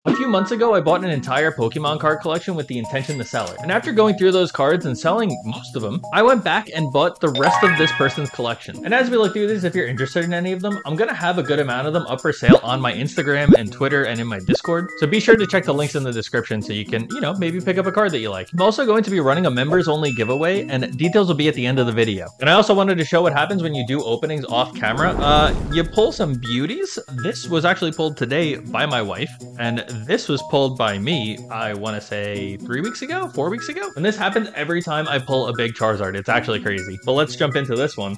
A few months ago, I bought an entire Pokemon card collection with the intention to sell it. And after going through those cards and selling most of them, I went back and bought the rest of this person's collection. And as we look through these, if you're interested in any of them, I'm gonna have a good amount of them up for sale on my Instagram and Twitter and in my Discord. So be sure to check the links in the description so you can, maybe pick up a card that you like. I'm also going to be running a members only giveaway and details will be at the end of the video. And I also wanted to show what happens when you do openings off camera. You pull some beauties. This was actually pulled today by my wife, and this was pulled by me, I want to say 4 weeks ago. And this happens every time I pull a big Charizard. It's actually crazy. But let's jump into this one.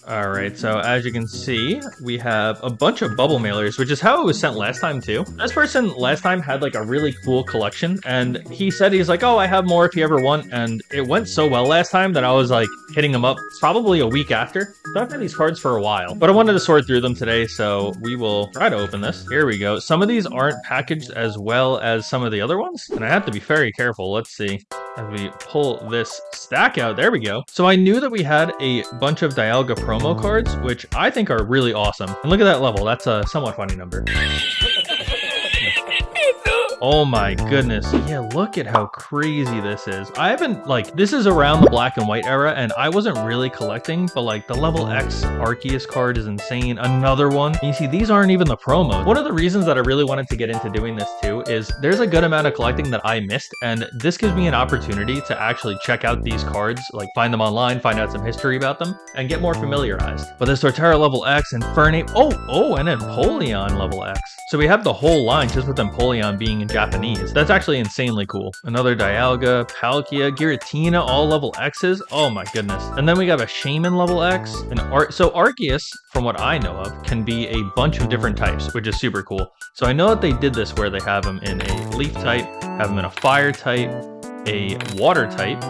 Alright, so as you can see, we have a bunch of bubble mailers, which is how it was sent last time too. This person last time had like a really cool collection, and he said he's like, oh, I have more if you ever want, and it went so well last time that I was like hitting him up probably a week after. So I've had these cards for a while, but I wanted to sort through them today, so we will try to open this. Here we go. Some of these aren't packaged as well as some of the other ones, and I have to be very careful. Let's see. As we pull this stack out, there we go. So I knew that we had a bunch of Dialga promo cards, which I think are really awesome. And look at that level. That's a somewhat funny number. Oh my goodness. Yeah, look at how crazy this is. I haven't, this is around the black and white era, and I wasn't really collecting, but the level X Arceus card is insane. Another one. And you see, these aren't even the promos. One of the reasons that I really wanted to get into doing this too is there's a good amount of collecting that I missed, and this gives me an opportunity to actually check out these cards, find them online, find out some history about them, and get more familiarized. But there's Torterra level X and Fernape. Oh, and Empoleon level X. So we have the whole line just with Empoleon being in Japanese. That's actually insanely cool. Another Dialga, Palkia, Giratina, all level X's. Oh my goodness. And then we got a Shaman level X. So Arceus, from what I know of, can be a bunch of different types, which is super cool. So I know that they did this where they have them in a leaf type, have them in a fire type, a water type,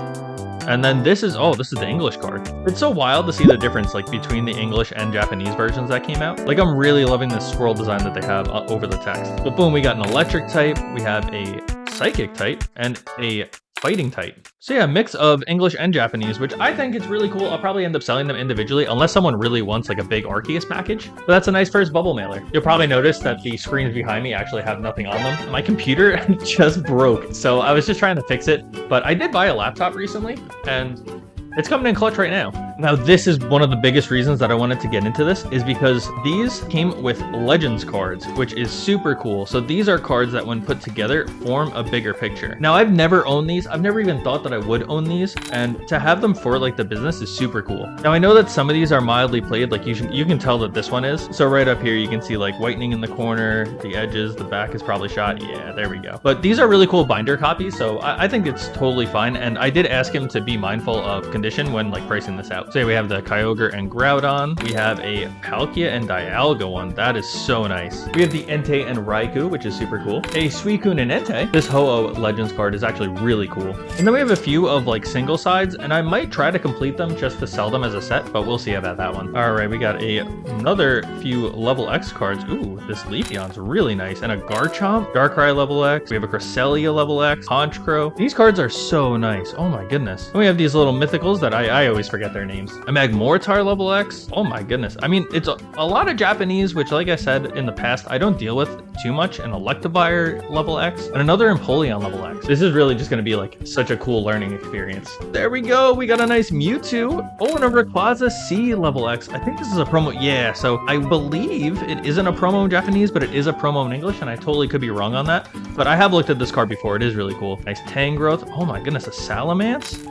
and then this is the English card. It's so wild to see the difference between the English and Japanese versions that came out. I'm really loving this swirl design that they have over the text. But boom, we got an electric type, we have a psychic type, and a fighting type. So yeah, mix of English and Japanese, which I think is really cool. I'll probably end up selling them individually unless someone really wants a big Arceus package. But that's a nice first bubble mailer. You'll probably notice that the screens behind me actually have nothing on them. My computer just broke, so I was just trying to fix it. But I did buy a laptop recently, and it's coming in clutch right now. Now, this is one of the biggest reasons that I wanted to get into this is because these came with Legends cards, which is super cool. So these are cards that when put together form a bigger picture. Now, I've never owned these. I've never even thought that I would own these, and to have them for the business is super cool. Now, I know that some of these are mildly played, you can tell that this one is. So right up here, you can see whitening in the corner, the edges, the back is probably shot. Yeah, there we go. But these are really cool binder copies, so I think it's totally fine. And I did ask him to be mindful of condition when pricing this out. So we have the Kyogre and Groudon. We have a Palkia and Dialga one. That is so nice. We have the Entei and Raikou, which is super cool. A Suicune and Entei. This Ho-Oh Legends card is actually really cool. And then we have a few of single sides, and I might try to complete them just to sell them as a set, but we'll see about that one. All right, we got another few level X cards. Ooh, this Leafeon's really nice. And a Garchomp, Darkrai level X. We have a Cresselia level X, Honchkrow. These cards are so nice. Oh my goodness. And we have these little mythicals that I always forget their names. A Magmortar level X. Oh my goodness. I mean, it's a lot of Japanese, which like I said in the past, I don't deal with too much. An Electivire level X and another Empoleon level X. This is really just going to be such a cool learning experience. There we go. We got a nice Mewtwo. Oh, and a Rayquaza C level X. I think this is a promo. Yeah, so I believe it isn't a promo in Japanese, but it is a promo in English, and I totally could be wrong on that. But I have looked at this card before. It is really cool. Nice Tangrowth. Oh my goodness, a Salamence.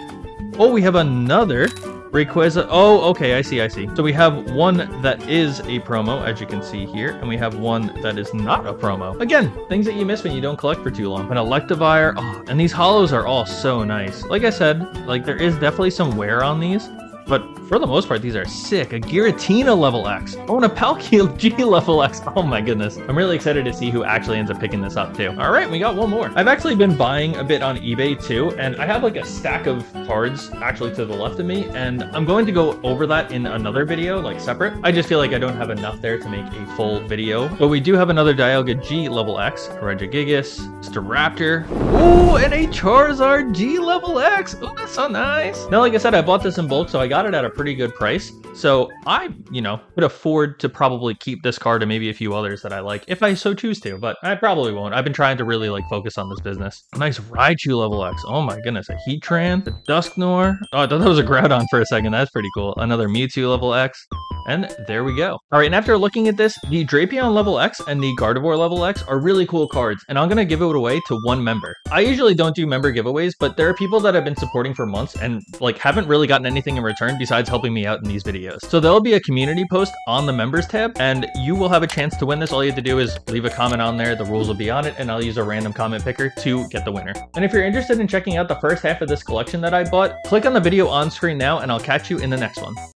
Oh, we have another Rayquaza. Oh, okay, I see. So we have one that is a promo, as you can see here, and we have one that is not a promo. Again, things that you miss when you don't collect for too long. An Electivire. Oh, and these holos are all so nice. Like I said, there is definitely some wear on these, but for the most part, these are sick. A Giratina level X. Oh, and a Palkia G level X. Oh my goodness. I'm really excited to see who actually ends up picking this up too. All right, we got one more. I've actually been buying a bit on eBay too, and I have a stack of cards actually to the left of me, and I'm going to go over that in another video, separate. I just feel like I don't have enough there to make a full video, but we do have another Dialga G level X, Regigigas, Staraptor. Ooh, and a Charizard G level X. Oh, that's so nice. Now, like I said, I bought this in bulk, so I got it at a pretty good price. So I, could afford to probably keep this card and maybe a few others that I like if I so choose to, but I probably won't. I've been trying to really like focus on this business. Nice Raichu level X. Oh my goodness, a Heatran, a Dusknoir. Oh, I thought that was a Groudon for a second. That's pretty cool. Another Mewtwo level X. And there we go. All right, and after looking at this, the Drapion level X and the Gardevoir level X are really cool cards, and I'm going to give it away to one member. I usually don't do member giveaways, but there are people that I've been supporting for months and like haven't really gotten anything in return besides helping me out in these videos. So there'll be a community post on the members tab, and you will have a chance to win this. All you have to do is leave a comment on there. The rules will be on it, and I'll use a random comment picker to get the winner. And if you're interested in checking out the first half of this collection that I bought, click on the video on screen now, and I'll catch you in the next one.